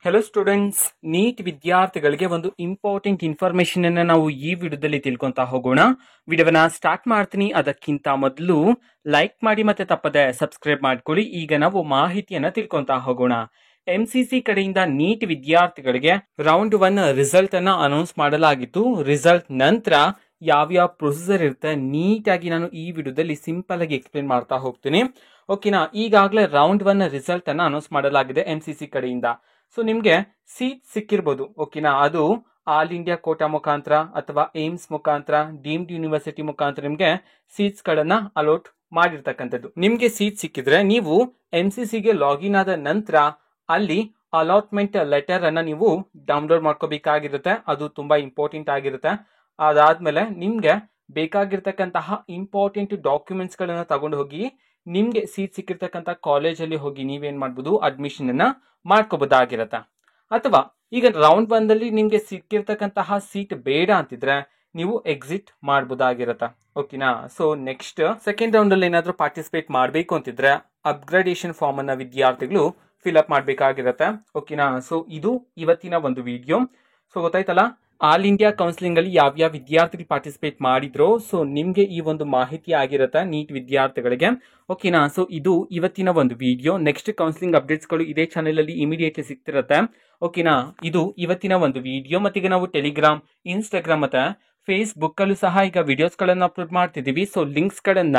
Hello students, neat ವಿದ್ಯಾರ್ಥಿಗಳಿಗೆ ಒಂದು important information ಅನ್ನ ನಾವು ಈ ವಿಡಿಯೋದಲ್ಲಿ ತಿಳ್ಕೊಂತಾ ಹೋಗೋಣ. ವಿಡಿಯೋವನ್ನ ಸ್ಟಾರ್ಟ್ ಮಾಡ್ತೀನಿ. ಅದಕ್ಕಿಂತ ಮೊದಲು ಲೈಕ್ ಮಾಡಿ ಮತ್ತೆ ತಪ್ಪದೆ ಸಬ್ಸ್ಕ್ರೈಬ್ ಮಾಡ್ಕೊಳ್ಳಿ. ಈಗ ನಾವು ಮಾಹಿತಿಯನ್ನ ತಿಳ್ಕೊಂತಾ ಹೋಗೋಣ. MCC ಕಡೆಯಿಂದ ನೀಟ್ ವಿದ್ಯಾರ್ಥಿಗಳಿಗೆ ರೌಂಡ್ 1 ರಿಸಲ್ಟ್ ಅನ್ನ ಅನೌನ್ಸ್ ಮಾಡಲಾಗಿತ್ತು. ರಿಸಲ್ಟ್ ನಂತರ ಯಾವ್ಯಾವ ಪ್ರೊಸೀಜರ್ ಇರುತ್ತೆ ನೀಟಾಗಿ ನಾನು ಈ ವಿಡಿಯೋದಲ್ಲಿ ಸಿಂಪಲ್ ಆಗಿ ಎಕ್ಸ್ಪ್ಲೇನ್ ಮಾಡ್ತಾ ಹೋಗ್ತೀನಿ. ಓಕೆನಾ, ಈಗಾಗಲೇ ರೌಂಡ್ 1 ರಿಸಲ್ಟ್ ಅನ್ನ ಅನೌನ್ಸ್ ಮಾಡಲಾಗಿದೆ MCC ಕಡೆಯಿಂದ. ಸೊ ನಿಮ್ಗೆ ಸೀಟ್ ಸಿಕ್ಕಿರ್ಬೋದು. ಓಕೆನಾ, ಅದು ಆಲ್ ಇಂಡಿಯಾ ಕೋಟಾ ಮುಖಾಂತರ ಅಥವಾ ಏಮ್ಸ್ ಮುಖಾಂತರ ಡೀಮ್ಡ್ ಯೂನಿವರ್ಸಿಟಿ ಮುಖಾಂತರ ನಿಮ್ಗೆ ಸೀಟ್ಸ್ ಗಳನ್ನ ಅಲೋಟ್ ಮಾಡಿರ್ತಕ್ಕಂಥದ್ದು. ನಿಮ್ಗೆ ಸೀಟ್ ಸಿಕ್ಕಿದ್ರೆ ನೀವು MCC ಗೆ ಲಾಗಿನ್ ಆದ ನಂತರ ಅಲ್ಲಿ ಅಲಾಟ್ಮೆಂಟ್ ಲೆಟರ್ ಅನ್ನ ನೀವು ಡೌನ್ಲೋಡ್ ಮಾಡ್ಕೋಬೇಕಾಗಿರುತ್ತೆ. ಅದು ತುಂಬಾ ಇಂಪಾರ್ಟೆಂಟ್ ಆಗಿರುತ್ತೆ. ಅದಾದ್ಮೇಲೆ ನಿಮ್ಗೆ ಬೇಕಾಗಿರ್ತಕ್ಕಂತಹ ಇಂಪಾರ್ಟೆಂಟ್ ಡಾಕ್ಯುಮೆಂಟ್ಸ್ ಗಳನ್ನ ತಗೊಂಡು ಹೋಗಿ ನಿಮ್ಗೆ ಸೀಟ್ ಸಿಕ್ಕಿರ್ತಕ್ಕಂಥ ಕಾಲೇಜಲ್ಲಿ ಹೋಗಿ ನೀವೇನ್ ಮಾಡ್ಬೋದು, ಅಡ್ಮಿಷನ್ ಅನ್ನ ಮಾಡ್ಕೋಬಹುದಾಗಿರತ್ತೆ. ಅಥವಾ ಈಗ ರೌಂಡ್ 1 ಅಲ್ಲಿ ನಿಮ್ಗೆ ಸಿಕ್ಕಿರ್ತಕ್ಕಂತಹ ಸೀಟ್ ಬೇಡ ಅಂತಿದ್ರೆ ನೀವು ಎಕ್ಸಿಟ್ ಮಾಡಬಹುದಾಗಿರತ್ತೆ. ಓಕೆನಾ, ಸೊ ನೆಕ್ಸ್ಟ್ ಸೆಕೆಂಡ್ ರೌಂಡ್ ಅಲ್ಲಿ ಏನಾದ್ರೂ ಪಾರ್ಟಿಸಿಪೇಟ್ ಮಾಡಬೇಕು ಅಂತಿದ್ರೆ ಅಪ್ಗ್ರೇಡೇಷನ್ ಫಾರ್ಮ್ ಅನ್ನ ವಿದ್ಯಾರ್ಥಿಗಳು ಫಿಲ್ ಅಪ್ ಮಾಡಬೇಕಾಗಿರತ್ತೆ. ಓಕೆನಾ, ಸೊ ಇದು ಇವತ್ತಿನ ಒಂದು ವಿಡಿಯೋ. ಸೊ ಗೊತ್ತಾಯ್ತಲ್ಲ, ಆಲ್ ಇಂಡಿಯಾ ಕೌನ್ಸಿಲಿಂಗ್ ಅಲ್ಲಿ ಯಾವ್ಯಾವ ವಿದ್ಯಾರ್ಥಿಗಳು ಪಾರ್ಟಿಸಿಪೇಟ್ ಮಾಡಿದ್ರು. ಸೊ ನಿಮ್ಗೆ ಈ ಒಂದು ಮಾಹಿತಿ ಆಗಿರುತ್ತೆ ನೀಟ್ ವಿದ್ಯಾರ್ಥಿಗಳಿಗೆ. ಓಕೆನಾ, ಸೊ ಇದು ಇವತ್ತಿನ ಒಂದು ವಿಡಿಯೋ. ನೆಕ್ಸ್ಟ್ ಕೌನ್ಸಿಲಿಂಗ್ ಅಪ್ಡೇಟ್ಸ್ ಗಳು ಇದೇ ಚಾನೆಲ್ ಅಲ್ಲಿ ಇಮಿಡಿಯೇಟ್ಲಿ ಸಿಗ್ತಿರುತ್ತೆ. ಓಕೆನಾ, ಇದು ಇವತ್ತಿನ ಒಂದು ವಿಡಿಯೋ. ಮತ್ತೆ ಈಗ ನಾವು ಟೆಲಿಗ್ರಾಮ್, ಇನ್ಸ್ಟಾಗ್ರಾಮ್ ಮತ್ತೆ ಫೇಸ್ಬುಕ್ ಅಲ್ಲೂ ಸಹ ಈಗ ವಿಡಿಯೋಸ್ ಗಳನ್ನ ಅಪ್ಲೋಡ್ ಮಾಡ್ತಿದೀವಿ. ಸೊ ಲಿಂಕ್ಸ್ ಗಳನ್ನ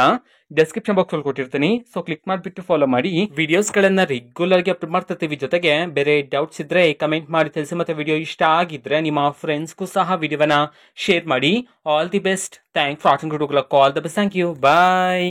ಡಿಸ್ಕ್ರಿಪ್ಷನ್ ಬಾಕ್ಸ್ ಅಲ್ಲಿ ಕೊಟ್ಟಿರ್ತೀನಿ. ಸೊ ಕ್ಲಿಕ್ ಮಾಡಿಬಿಟ್ಟು ಫಾಲೋ ಮಾಡಿ. ವಿಡಿಯೋಸ್ ಗಳನ್ನ ರೆಗ್ಯುಲರ್ ಗೆ ಅಪ್ಲೋಡ್ ಮಾಡ್ತಿರ್ತೀವಿ. ಜೊತೆಗೆ ಬೇರೆ ಡೌಟ್ಸ್ ಇದ್ರೆ ಕಮೆಂಟ್ ಮಾಡಿ ತಿಳಿಸಿ. ಮತ್ತೆ ವಿಡಿಯೋ ಇಷ್ಟ ಆಗಿದ್ರೆ ನಿಮ್ಮ ಫ್ರೆಂಡ್ಸ್ಗೂ ಸಹ ವಿಡಿಯೋವನ್ನ ಶೇರ್ ಮಾಡಿ. All the best. Thank for watching. All the best. Thank you. Bye.